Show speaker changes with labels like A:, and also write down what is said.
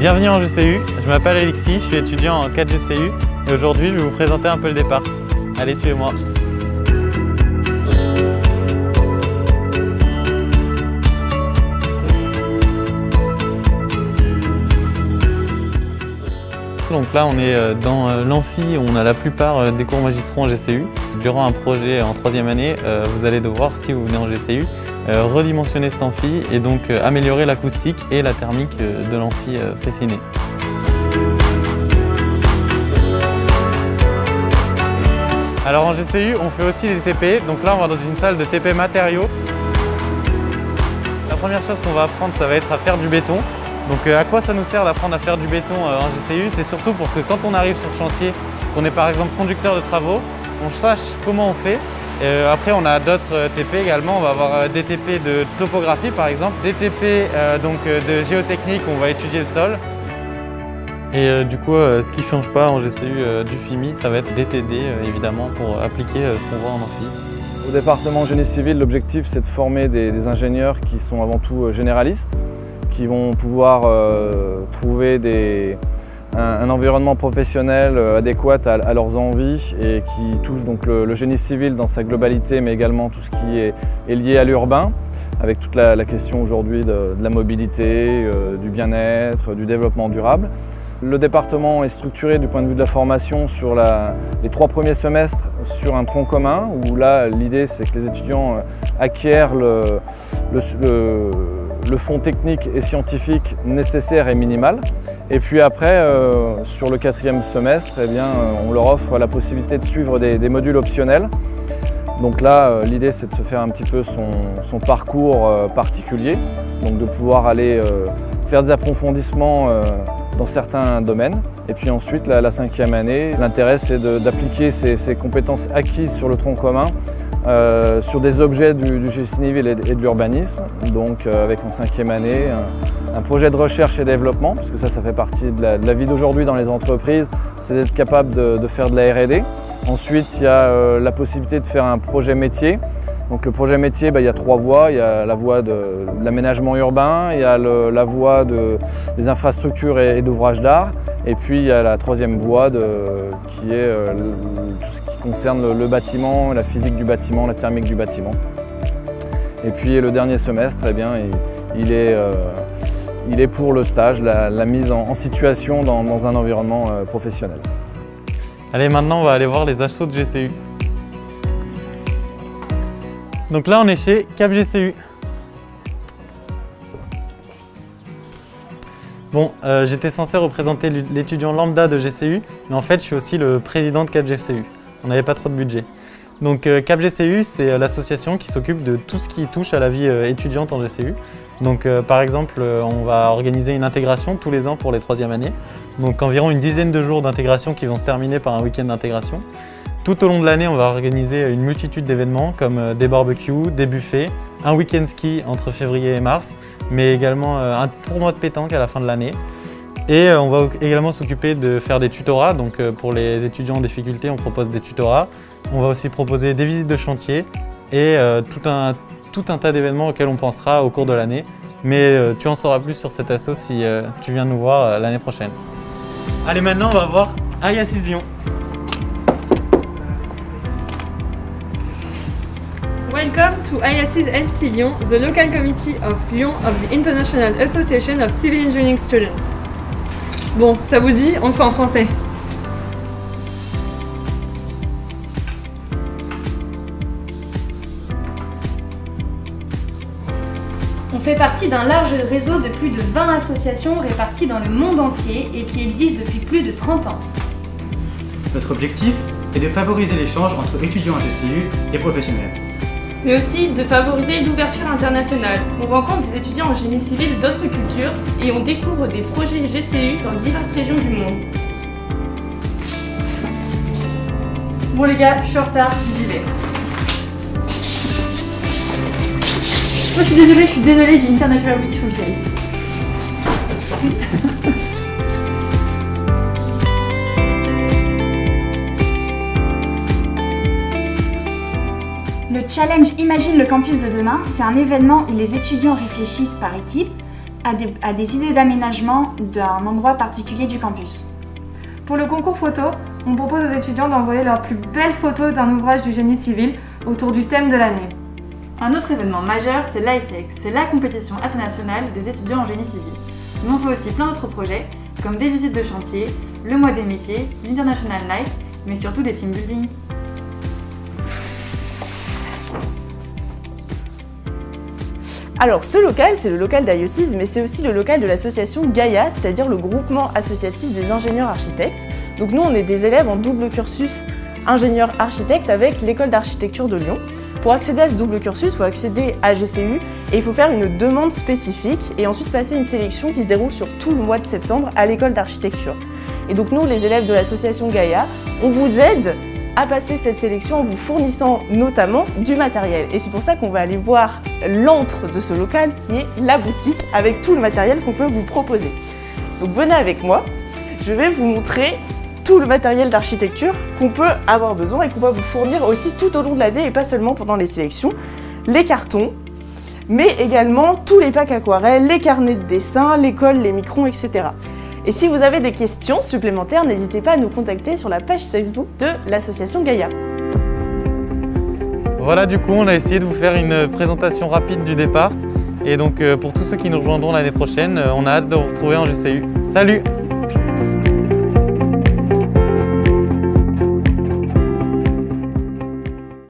A: Bienvenue en GCU, je m'appelle Alexis, je suis étudiant en 4 GCU et aujourd'hui je vais vous présenter un peu le départ. Allez, suivez-moi. Donc là on est dans l'amphi où on a la plupart des cours magistraux en GCU. Durant un projet en 3e année, vous allez devoir, si vous venez en GCU, redimensionner cet amphi et donc améliorer l'acoustique et la thermique de l'amphi Freycinet. Alors en GCU, on fait aussi des TP, donc là on va dans une salle de TP matériaux. La première chose qu'on va apprendre, ça va être à faire du béton. Donc à quoi ça nous sert d'apprendre à faire du béton en GCU? C'est surtout pour que quand on arrive sur le chantier, qu'on est par exemple conducteur de travaux, on sache comment on fait. Après on a d'autres TP également, on va avoir des TP de topographie par exemple, des TP de géotechnique où on va étudier le sol. Et du coup, ce qui ne change pas en GCU du FIMI, ça va être des TD évidemment pour appliquer ce qu'on voit en amphi.
B: Au département génie civil, l'objectif c'est de former des ingénieurs qui sont avant tout généralistes, qui vont pouvoir trouver un environnement professionnel adéquat à leurs envies et qui touche donc le génie civil dans sa globalité, mais également tout ce qui est lié à l'urbain, avec toute la question aujourd'hui de la mobilité, du bien-être, du développement durable. Le département est structuré du point de vue de la formation sur les 3 premiers semestres sur un tronc commun, où là l'idée c'est que les étudiants acquièrent le fond technique et scientifique nécessaire et minimal. Et puis après, sur le 4e semestre, eh bien, on leur offre la possibilité de suivre des modules optionnels. Donc là, l'idée c'est de se faire un petit peu son parcours particulier, donc de pouvoir aller faire des approfondissements dans certains domaines. Et puis ensuite, la 5e année, l'intérêt c'est d'appliquer ces compétences acquises sur le tronc commun sur des objets du génie civil et de l'urbanisme, donc avec en 5e année un projet de recherche et développement, parce que ça fait partie de la vie d'aujourd'hui dans les entreprises, c'est d'être capable de faire de la R&D. Ensuite, il y a la possibilité de faire un projet métier. Donc le projet métier, il y a 3 voies. Il y a la voie de l'aménagement urbain, il y a la voie des infrastructures et d'ouvrages d'art, et puis il y a la 3e voie qui est tout ce qui concerne le bâtiment, la physique du bâtiment, la thermique du bâtiment. Et puis le dernier semestre, eh bien, il est pour le stage, la mise en situation dans un environnement professionnel.
A: Allez, maintenant on va aller voir les assos de GCU. Donc là on est chez Cap GCU. Bon, j'étais censé représenter l'étudiant lambda de GCU, mais en fait je suis aussi le président de Cap GCU. On n'avait pas trop de budget. Donc Cap GCU, c'est l'association qui s'occupe de tout ce qui touche à la vie étudiante en GCU. Donc par exemple, on va organiser une intégration tous les ans pour les 3e années. Donc environ une dizaine de jours d'intégration qui vont se terminer par un week-end d'intégration. Tout au long de l'année, on va organiser une multitude d'événements comme des barbecues, des buffets, un week-end ski entre février et mars, mais également un tournoi de pétanque à la fin de l'année. Et on va également s'occuper de faire des tutorats. Donc pour les étudiants en difficulté, on propose des tutorats. On va aussi proposer des visites de chantier et tout un tas d'événements auxquels on pensera au cours de l'année. Mais tu en sauras plus sur cet asso si tu viens nous voir l'année prochaine. Allez, maintenant on va voir IASIS Lyon.
C: Welcome to IASIS LC Lyon, the local committee of Lyon of the International Association of Civil Engineering Students. Bon, ça vous dit, on le fait en français.
D: On fait partie d'un large réseau de plus de 20 associations réparties dans le monde entier et qui existent depuis plus de 30 ans.
E: Notre objectif est de favoriser l'échange entre étudiants à GCU et professionnels.
C: Mais aussi de favoriser l'ouverture internationale. On rencontre des étudiants en génie civil d'autres cultures et on découvre des projets GCU dans diverses régions du monde. Bon les gars, je suis en retard, j'y vais. Moi je suis désolée, j'ai International Week, faut que j'y aille.
F: Le challenge Imagine le campus de demain, c'est un événement où les étudiants réfléchissent par équipe, à des idées d'aménagement d'un endroit particulier du campus.
C: Pour le concours photo, on propose aux étudiants d'envoyer leurs plus belles photos d'un ouvrage du génie civil autour du thème de l'année.
G: Un autre événement majeur, c'est l'ISEC, c'est la compétition internationale des étudiants en génie civil. Mais on fait aussi plein d'autres projets, comme des visites de chantier, le mois des métiers, l'International Night, mais surtout des team building.
H: Alors ce local, c'est le local d'IOCIS, mais c'est aussi le local de l'association Gaia, c'est-à-dire le groupement associatif des ingénieurs architectes. Donc nous, on est des élèves en double cursus ingénieur architecte avec l'école d'architecture de Lyon. Pour accéder à ce double cursus, il faut accéder à GCU et il faut faire une demande spécifique et ensuite passer une sélection qui se déroule sur tout le mois de septembre à l'école d'architecture. Et donc nous, les élèves de l'association Gaia, on vous aide à passer cette sélection en vous fournissant notamment du matériel. Et c'est pour ça qu'on va aller voir l'antre de ce local qui est la boutique avec tout le matériel qu'on peut vous proposer. Donc venez avec moi, je vais vous montrer tout le matériel d'architecture qu'on peut avoir besoin et qu'on va vous fournir aussi tout au long de l'année et pas seulement pendant les sélections. Les cartons, mais également tous les packs aquarelles, les carnets de dessin, les cols, les microns, etc. Et si vous avez des questions supplémentaires, n'hésitez pas à nous contacter sur la page Facebook de l'association Gaia.
A: Voilà, du coup, on a essayé de vous faire une présentation rapide du départ. Et donc, pour tous ceux qui nous rejoindront l'année prochaine, on a hâte de vous retrouver en GCU. Salut!